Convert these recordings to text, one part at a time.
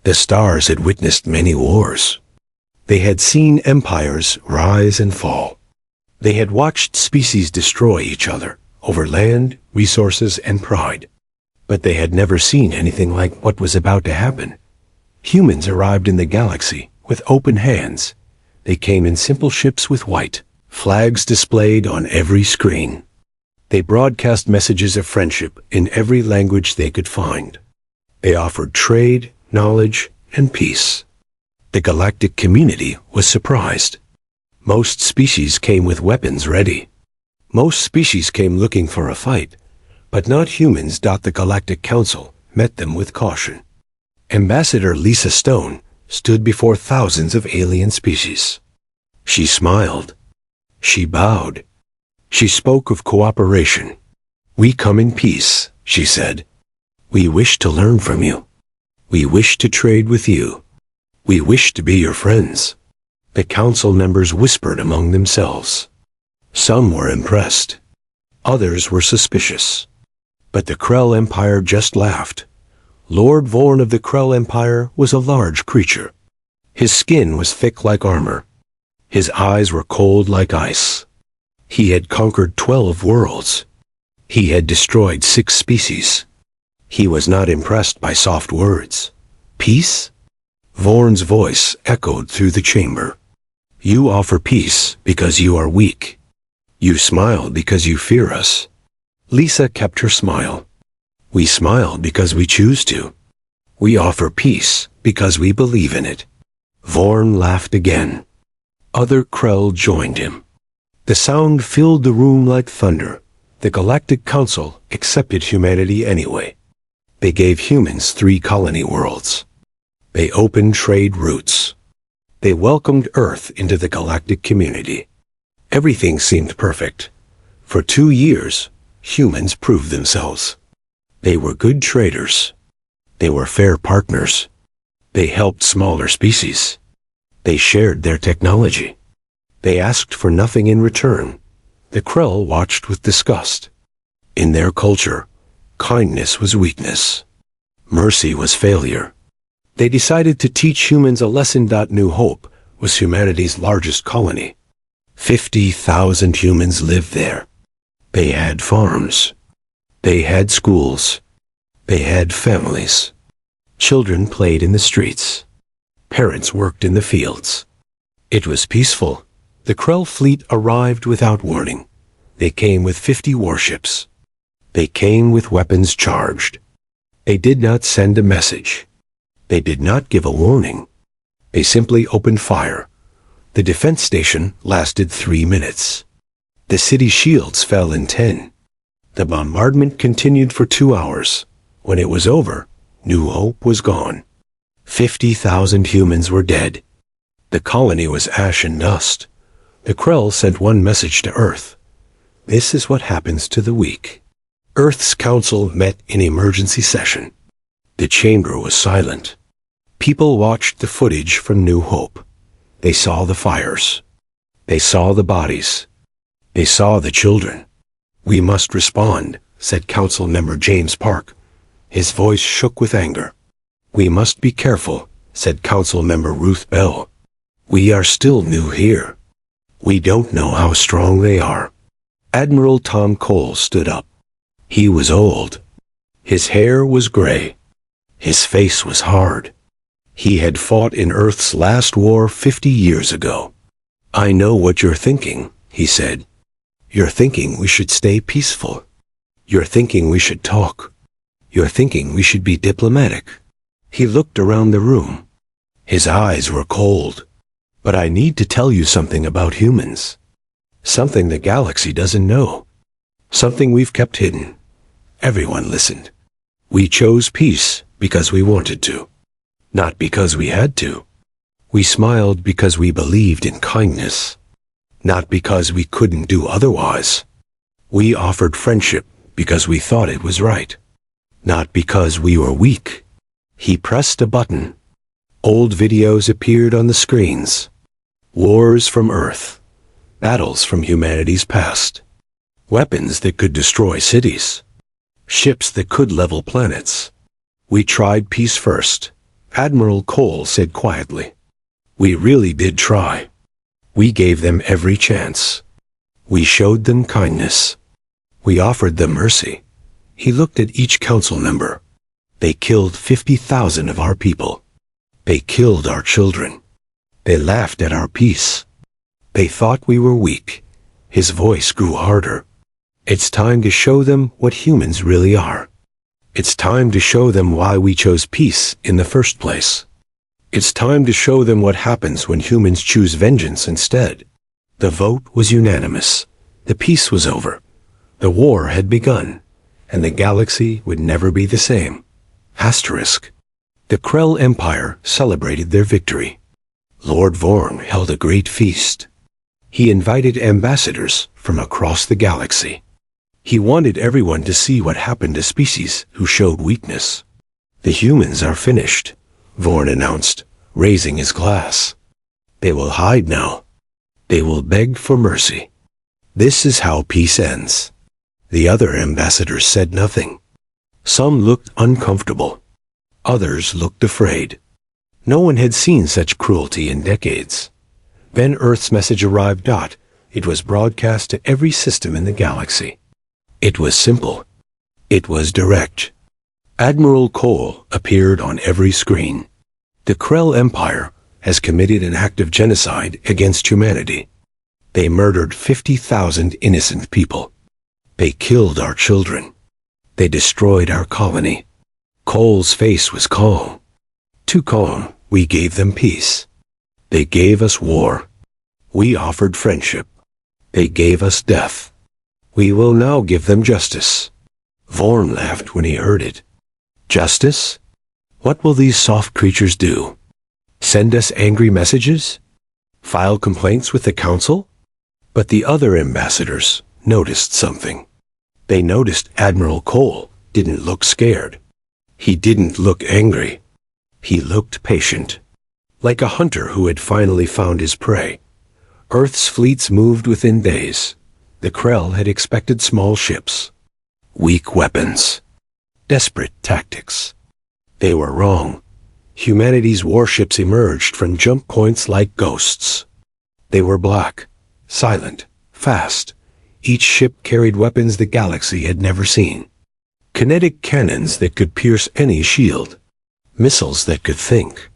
The stars had witnessed many wars. They had seen empires rise and fall. They had watched species destroy each other over land, resources, and pride. But they had never seen anything like what was about to happen. Humans arrived in the galaxy with open hands. They came in simple ships with white flags displayed on every screen. They broadcast messages of friendship in every language they could find. They offered trade, knowledge, and peace. The galactic community was surprised. Most species came with weapons ready. Most species came looking for a fight, but not humans. The Galactic Council met them with caution. Ambassador Lisa Stone stood before thousands of alien species. She smiled. She bowed. She spoke of cooperation. "We come in peace," she said. "We wish to learn from you. We wish to trade with you. We wish to be your friends." The council members whispered among themselves. Some were impressed. Others were suspicious. But the Krell Empire just laughed. Lord Vorn of the Krell Empire was a large creature. His skin was thick like armor. His eyes were cold like ice. He had conquered 12 worlds. He had destroyed 6 species. He was not impressed by soft words. Peace? Vorn's voice echoed through the chamber. You offer peace because you are weak. You smile because you fear us. Lisa kept her smile. We smile because we choose to. We offer peace because we believe in it. Vorn laughed again. Other Krell joined him. The sound filled the room like thunder. The Galactic Council accepted humanity anyway. They gave humans 3 colony worlds. They opened trade routes. They welcomed Earth into the galactic community. Everything seemed perfect. For 2 years, humans proved themselves. They were good traders. They were fair partners. They helped smaller species. They shared their technology. They asked for nothing in return. The Krell watched with disgust. In their culture, kindness was weakness. Mercy was failure. They decided to teach humans a lesson. New Hope was humanity's largest colony. 50,000 humans lived there. They had farms. They had schools. They had families. Children played in the streets. Parents worked in the fields. It was peaceful. The Krell fleet arrived without warning. They came with 50 warships. They came with weapons charged. They did not send a message. They did not give a warning. They simply opened fire. The defense station lasted 3 minutes. The city shields fell in 10. The bombardment continued for 2 hours. When it was over, New Hope was gone. 50,000 humans were dead. The colony was ash and dust. The Krell sent one message to Earth. This is what happens to the weak. Earth's council met in emergency session. The chamber was silent. People watched the footage from New Hope. They saw the fires. They saw the bodies. They saw the children. We must respond, said Council Member James Park. His voice shook with anger. We must be careful, said Council Member Ruth Bell. We are still new here. We don't know how strong they are. Admiral Tom Cole stood up. He was old. His hair was gray. His face was hard. He had fought in Earth's last war 50 years ago. I know what you're thinking, he said. You're thinking we should stay peaceful. You're thinking we should talk. You're thinking we should be diplomatic. He looked around the room. His eyes were cold. But I need to tell you something about humans. Something the galaxy doesn't know. Something we've kept hidden. Everyone listened. We chose peace because we wanted to. Not because we had to. We smiled because we believed in kindness. Not because we couldn't do otherwise. We offered friendship because we thought it was right. Not because we were weak. He pressed a button. Old videos appeared on the screens. Wars from Earth. Battles from humanity's past. Weapons that could destroy cities. Ships that could level planets. We tried peace first, Admiral Cole said quietly. We really did try. We gave them every chance. We showed them kindness. We offered them mercy. He looked at each council member. They killed 50,000 of our people. They killed our children. They laughed at our peace. They thought we were weak. His voice grew harder. It's time to show them what humans really are. It's time to show them why we chose peace in the first place. It's time to show them what happens when humans choose vengeance instead. The vote was unanimous. The peace was over. The war had begun, and the galaxy would never be the same. Asterisk. The Krell Empire celebrated their victory. Lord Vorn held a great feast. He invited ambassadors from across the galaxy. He wanted everyone to see what happened to species who showed weakness. The humans are finished, Vorn announced, raising his glass. They will hide now. They will beg for mercy. This is how peace ends. The other ambassadors said nothing. Some looked uncomfortable. Others looked afraid. No one had seen such cruelty in decades. Then Earth's message arrived. It was broadcast to every system in the galaxy. It was simple. It was direct. Admiral Cole appeared on every screen. The Krell Empire has committed an act of genocide against humanity. They murdered 50,000 innocent people. They killed our children. They destroyed our colony. Cole's face was calm. Too calm. We gave them peace. They gave us war. We offered friendship. They gave us death. We will now give them justice. Vorn laughed when he heard it. Justice? What will these soft creatures do? Send us angry messages? File complaints with the council? But the other ambassadors noticed something. They noticed Admiral Cole didn't look scared. He didn't look angry. He looked patient, like a hunter who had finally found his prey. Earth's fleets moved within days. The Krell had expected small ships, weak weapons, desperate tactics. They were wrong. Humanity's warships emerged from jump points like ghosts. They were black, silent, fast. Each ship carried weapons the galaxy had never seen. Kinetic cannons that could pierce any shield. Missiles that could think.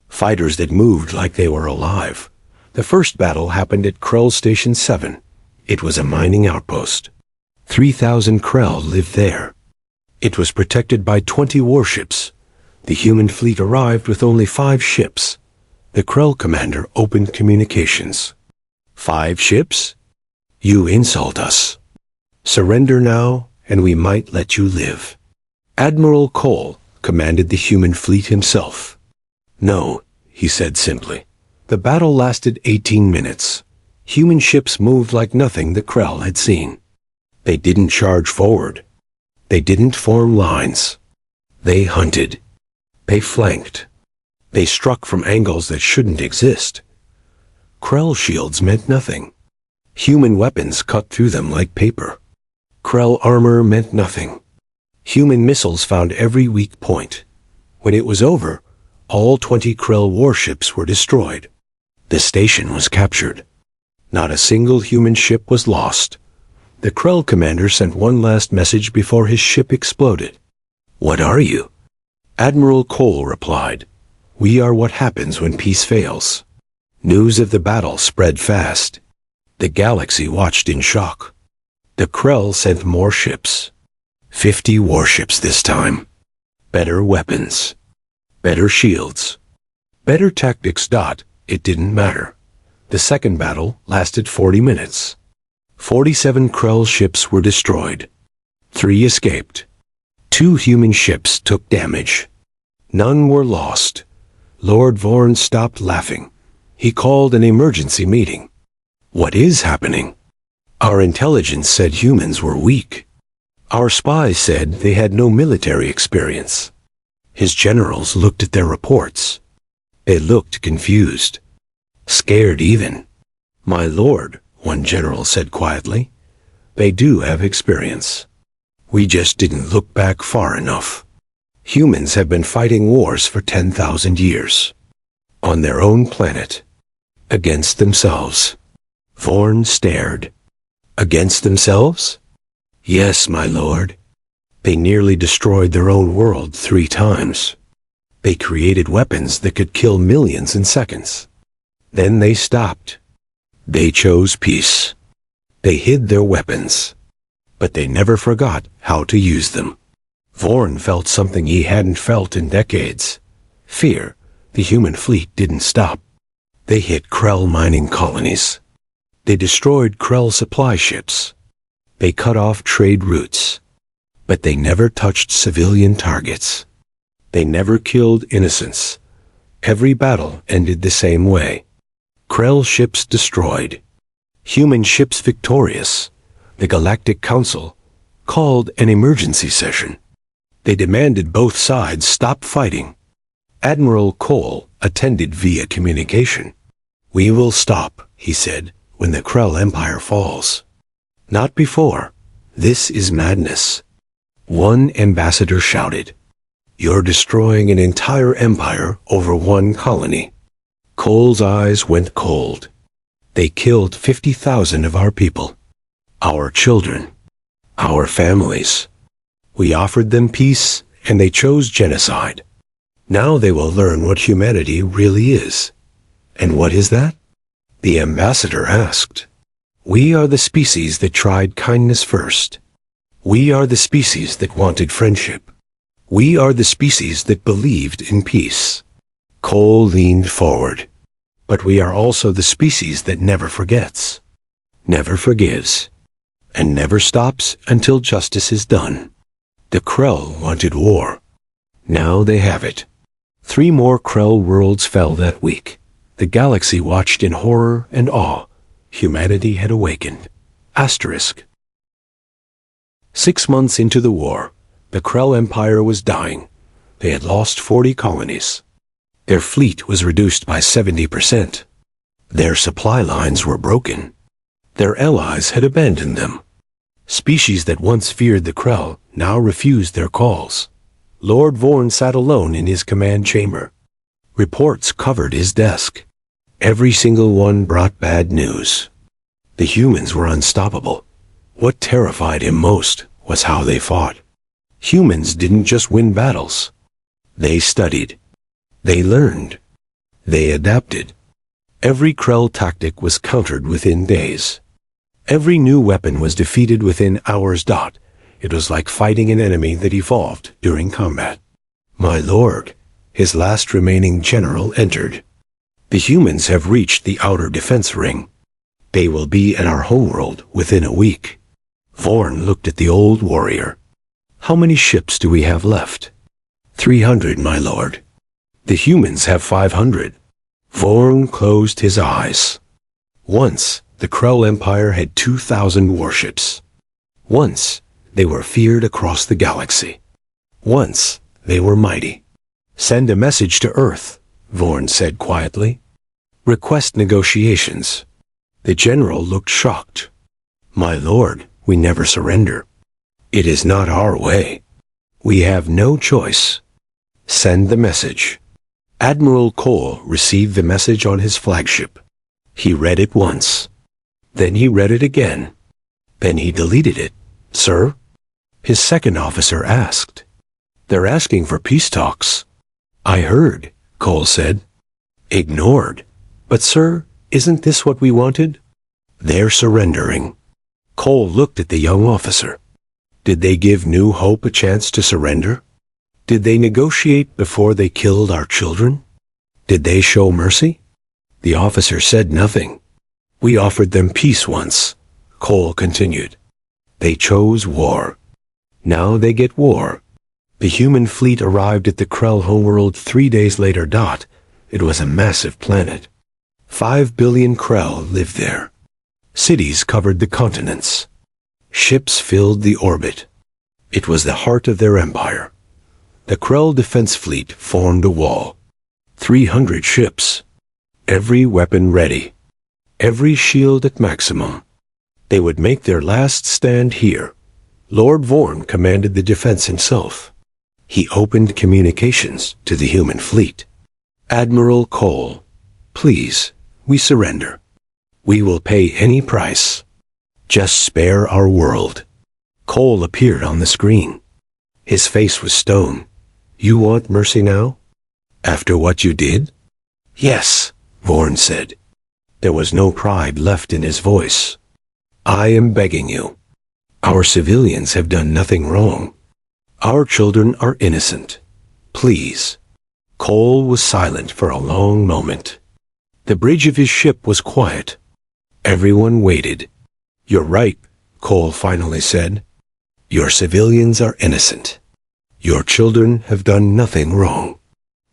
Fighters that moved like they were alive. The first battle happened at Krell Station 7. It was a mining outpost. 3,000 Krell lived there. It was protected by 20 warships. The human fleet arrived with only 5 ships. The Krell commander opened communications. 5 ships? You insult us. Surrender now, and we might let you live. Admiral Cole commanded the human fleet himself. No, he said simply. The battle lasted 18 minutes. Human ships moved like nothing the Krell had seen. They didn't charge forward. They didn't form lines. They hunted. They flanked. They struck from angles that shouldn't exist. Krell shields meant nothing. Human weapons cut through them like paper. Krell armor meant nothing. Human missiles found every weak point. When it was over, all 20 Krell warships were destroyed. The station was captured. Not a single human ship was lost. The Krell commander sent one last message before his ship exploded. What are you? Admiral Cole replied. We are what happens when peace fails. News of the battle spread fast. The galaxy watched in shock. The Krell sent more ships. 50 warships this time. Better weapons. Better shields. Better tactics. It didn't matter. The second battle lasted 40 minutes. 47 Krell ships were destroyed. 3 escaped. 2 human ships took damage. None were lost. Lord Vorn stopped laughing. He called an emergency meeting. What is happening? Our intelligence said humans were weak. Our spies said they had no military experience. His generals looked at their reports. They looked confused. Scared even. My lord, one general said quietly, they do have experience. We just didn't look back far enough. Humans have been fighting wars for 10,000 years. On their own planet. Against themselves. Vorn stared. Against themselves? Yes, my lord. They nearly destroyed their own world 3 times. They created weapons that could kill millions in seconds. Then they stopped. They chose peace. They hid their weapons. But they never forgot how to use them. Vorn felt something he hadn't felt in decades. Fear. The human fleet didn't stop. They hit Krell mining colonies. They destroyed Krell supply ships. They cut off trade routes. But they never touched civilian targets. They never killed innocents. Every battle ended the same way. Krell ships destroyed. Human ships victorious. The Galactic Council called an emergency session. They demanded both sides stop fighting. Admiral Cole attended via communication. We will stop, he said, when the Krell Empire falls. Not before. This is madness. One ambassador shouted. You're destroying an entire empire over one colony. Cole's eyes went cold. They killed 50,000 of our people. Our children. Our families. We offered them peace, and they chose genocide. Now they will learn what humanity really is. And what is that? The ambassador asked. We are the species that tried kindness first. We are the species that wanted friendship. We are the species that believed in peace. Cole leaned forward. But we are also the species that never forgets, never forgives, and never stops until justice is done. The Krell wanted war. Now they have it. 3 more Krell worlds fell that week. The galaxy watched in horror and awe. Humanity had awakened. Asterisk. 6 months into the war, the Krell Empire was dying. They had lost 40 colonies. Their fleet was reduced by 70%. Their supply lines were broken. Their allies had abandoned them. Species that once feared the Krell now refused their calls. Lord Vorn sat alone in his command chamber. Reports covered his desk. Every single one brought bad news. The humans were unstoppable. What terrified him most was how they fought. Humans didn't just win battles. They studied. They learned. They adapted. Every Krell tactic was countered within days. Every new weapon was defeated within hours. It was like fighting an enemy that evolved during combat. My lord, his last remaining general entered. The humans have reached the outer defense ring. They will be at our homeworld within a week. Vorn looked at the old warrior. How many ships do we have left? 300, my lord. The humans have 500. Vorn closed his eyes. Once, the Krell Empire had 2,000 warships. Once, they were feared across the galaxy. Once, they were mighty. Send a message to Earth, Vorn said quietly. Request negotiations. The general looked shocked. My lord, we never surrender. It is not our way. We have no choice. Send the message. Admiral Cole received the message on his flagship. He read it once. Then he read it again. Then he deleted it. Sir? His second officer asked. They're asking for peace talks. I heard, Cole said. Ignored. But sir, isn't this what we wanted? They're surrendering. Cole looked at the young officer. Did they give New Hope a chance to surrender? Did they negotiate before they killed our children? Did they show mercy? The officer said nothing. We offered them peace once, Cole continued. They chose war. Now they get war. The human fleet arrived at the Krell homeworld 3 days later. It was a massive planet. 5 billion Krell lived there. Cities covered the continents. Ships filled the orbit. It was the heart of their empire. The Krell defense fleet formed a wall. 300 ships. Every weapon ready. Every shield at maximum. They would make their last stand here. Lord Vorn commanded the defense himself. He opened communications to the human fleet. "Admiral Cole, please, we surrender. We will pay any price. Just spare our world." Cole appeared on the screen. His face was stone. "You want mercy now? After what you did?" "Yes," Vorn said. There was no pride left in his voice. "I am begging you. Our civilians have done nothing wrong. Our children are innocent. Please." Cole was silent for a long moment. The bridge of his ship was quiet. Everyone waited. "You're right," Cole finally said. "Your civilians are innocent. Your children have done nothing wrong."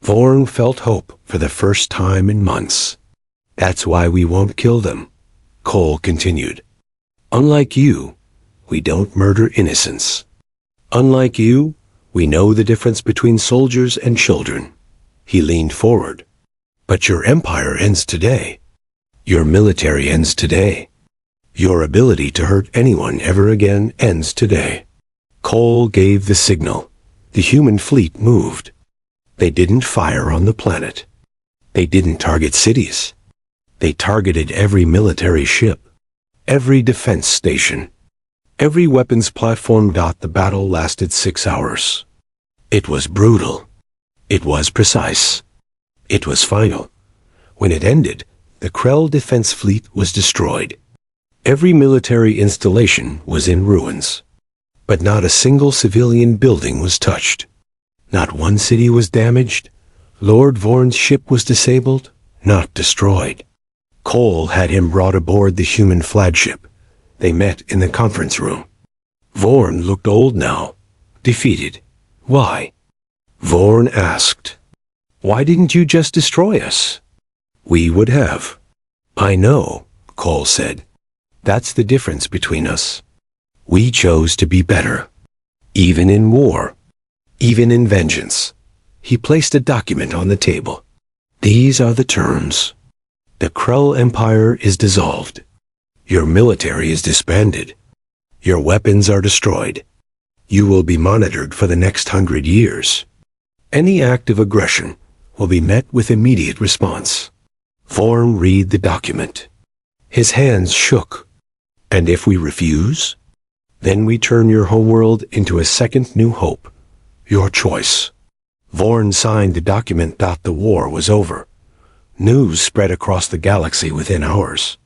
Vorn felt hope for the first time in months. "That's why we won't kill them," Cole continued. "Unlike you, we don't murder innocents. Unlike you, we know the difference between soldiers and children." He leaned forward. "But your empire ends today. Your military ends today. Your ability to hurt anyone ever again ends today." Cole gave the signal. The human fleet moved. They didn't fire on the planet. They didn't target cities. They targeted every military ship, every defense station, every weapons platform. The battle lasted 6 hours. It was brutal. It was precise. It was final. When it ended, the Krell defense fleet was destroyed. Every military installation was in ruins. But not a single civilian building was touched. Not one city was damaged. Lord Vorn's ship was disabled, not destroyed. Cole had him brought aboard the human flagship. They met in the conference room. Vorn looked old now, defeated. "Why?" Vorn asked. "Why didn't you just destroy us?" "We would have." "I know," Cole said. "That's the difference between us. We chose to be better. Even in war. Even in vengeance." He placed a document on the table. "These are the terms. The Krell Empire is dissolved. Your military is disbanded. Your weapons are destroyed. You will be monitored for the next 100 years. Any act of aggression will be met with immediate response." Vorn read the document. His hands shook. "And if we refuse? Then we turn your homeworld into a second New Hope. Your choice." Vorn signed the document. The war was over. News spread across the galaxy within hours.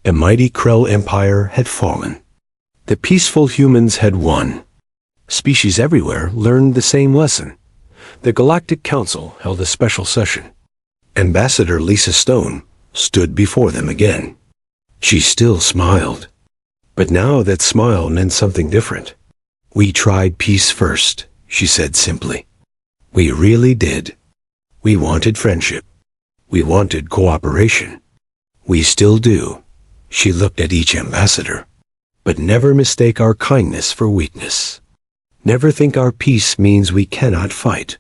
A mighty Krell empire had fallen. The peaceful humans had won. Species everywhere learned the same lesson. The Galactic Council held a special session. Ambassador Lisa Stone stood before them again. She still smiled. But now that smile meant something different. "We tried peace first," she said simply. "We really did. We wanted friendship. We wanted cooperation. We still do." She looked at each ambassador. "But never mistake our kindness for weakness. Never think our peace means we cannot fight.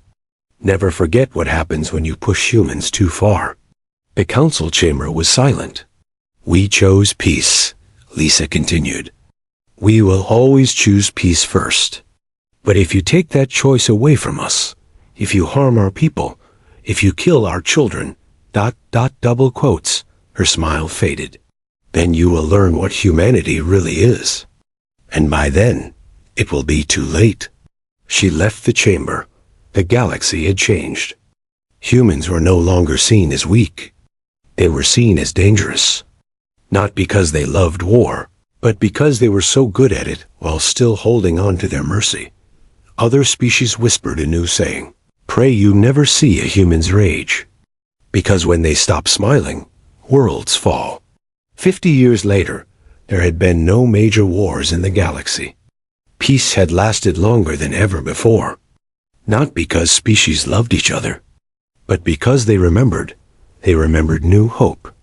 Never forget what happens when you push humans too far." The council chamber was silent. "We chose peace," Lisa continued. "We will always choose peace first. But if you take that choice away from us, if you harm our people, if you kill our children, ... double quotes, her smile faded, then you will learn what humanity really is. And by then, it will be too late." She left the chamber. The galaxy had changed. Humans were no longer seen as weak. They were seen as dangerous. Not because they loved war, but because they were so good at it while still holding on to their mercy. Other species whispered a new saying, "Pray you never see a human's rage. Because when they stop smiling, worlds fall." 50 years later, there had been no major wars in the galaxy. Peace had lasted longer than ever before. Not because species loved each other, but because they remembered. They remembered New Hope.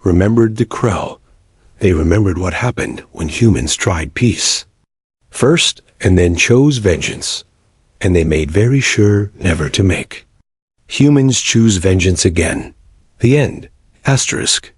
Remembered the Krell. They remembered what happened when humans tried peace first and then chose vengeance, and they made very sure never to make. Humans choose vengeance again. The end. Asterisk.